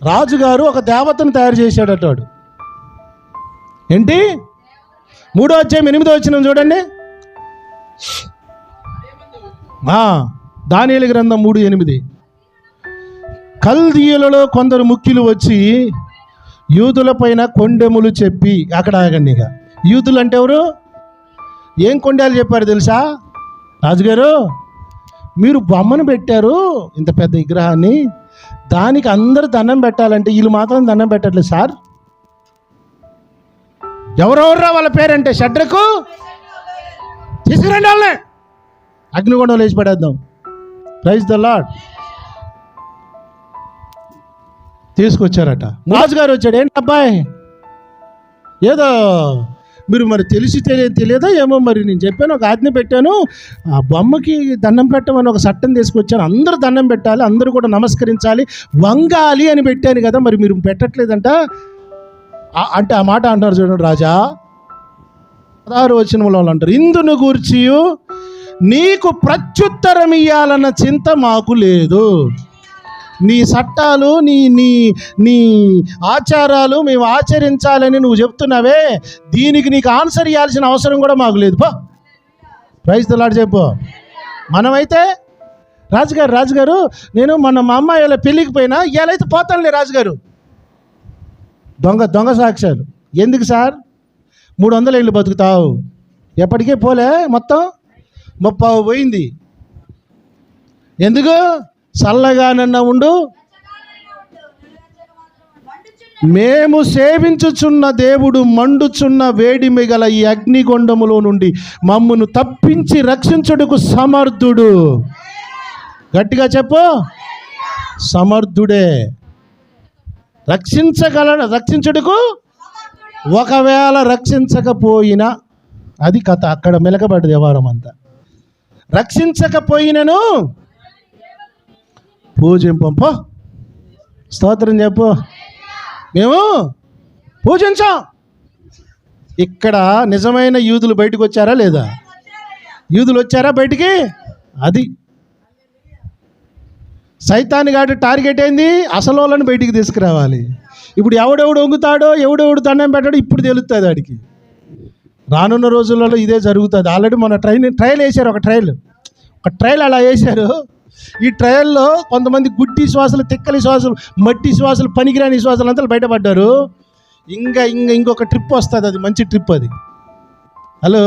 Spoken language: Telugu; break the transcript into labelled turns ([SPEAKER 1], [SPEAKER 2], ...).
[SPEAKER 1] రాజుగారు ఒక దేవతను తయారు చేశాడట వాడు. ఏంటి? 3వ అధ్యాయం 8వ వచనం చూడండి. దానియేలు గ్రంథం 3:8. కల్దీయులలో కొందరు ముఖ్యులు వచ్చి యూదుల పైన కొండెములు చెప్పి, అక్కడ ఆగండి. ఇక యూదులు అంటే ఎవరు? ఏం కొండాలు చెప్పారు తెలుసా? రాజుగారు, మీరు బొమ్మను పెట్టారు, ఇంత పెద్ద విగ్రహాన్ని, దానికి అందరూ దండం పెట్టాలంటే వీళ్ళు మాత్రం దండం పెట్టట్లేదు సార్. ఎవరెవర్రా వాళ్ళ పేరంటే షడ్రకు, తీసుకురండి వాళ్ళని, అగ్నిగుండంలో వేసి పడేద్దాం. Praise the lord. తీసుకొచ్చారట. రాజుగారు వచ్చాడు. ఏంటి అబ్బాయి, ఏదో మీరు మరి తెలియదా ఏమో, మరి నేను చెప్పాను, ఒక ఆజ్ఞ పెట్టాను, ఆ బొమ్మకి దండం పెట్టమని ఒక చట్టం తీసుకొచ్చాను, అందరూ దండం పెట్టాలి, అందరూ కూడా నమస్కరించాలి, వంగాలి అని పెట్టాను కదా, మరి మీరు పెట్టట్లేదంట అంటే ఆ మాట అంటారు చూడండి. రాజా 16వ వచనంలో అంటారు, ఇందును గూర్చి నీకు ప్రత్యుత్తరం ఇయ్యాలన్న చింత మాకు లేదు. నీ చట్టాలు, నీ నీ నీ ఆచారాలు మేము ఆచరించాలని నువ్వు చెప్తున్నావే, దీనికి నీకు ఆన్సర్ ఇవ్వాల్సిన అవసరం కూడా మాకు లేదు. పో, ప్రైజ్ ది లార్డ్ చెప్పు. మనమైతే రాజుగారు నేను మొన్న మా అమ్మాయి ఇలా పెళ్ళికి పోయినా, ఇవాళైతే పోతానులే రాజుగారు. దొంగ సాక్ష్యాలు. ఎందుకు సార్ 300 ఏళ్ళు బతుకుతావు? ఎప్పటికే పోలే, మొత్తం 30 పోయింది. ఎందుకు? చల్లగానన్నా ఉండు, మేము సేవించుచున్న దేవుడు మండుచున్న వేడి మిగల ఈ అగ్నిగొండములో నుండి మమ్మును తప్పించి రక్షించుటకు సమర్థుడు. గట్టిగా చెప్పు, సమర్థుడే. రక్షించుటకు, ఒకవేళ రక్షించకపోయినా, అది కథ అక్కడ మెలకబడ్డది వ్యవహారం అంతా. రక్షించకపోయినను పూజింపంపో, స్తోత్రం చెప్పు, మేము పూజించాం. ఇక్కడ నిజమైన యూదులు బయటకు వచ్చారా లేదా? యూదులు వచ్చారా బయటికి? అది సైతాన్ గాడి టార్గెట్ ఏంది? అసలు వాళ్ళని బయటికి తీసుకురావాలి. ఇప్పుడు ఎవడెవడు వంగుతాడో, ఎవడెవడు దండం పెట్టాడో ఇప్పుడు తెలుస్తుంది వాడికి. రానున్న రోజులలో ఇదే జరుగుతుంది. ఆల్రెడీ మన ట్రయల్ వేశారు, ఒక ట్రయల్ అలా వేశారు. ఈ ట్రయల్లో కొంతమంది గుడ్డి శ్వాసలు, తిక్కలి శ్వాసలు, మట్టి శ్వాసలు, పనికిరాని శ్వాసలు అంతా బయటపడ్డారు. ఇంకొక ట్రిప్ వస్తుంది, అది మంచి ట్రిప్ అది. హలో.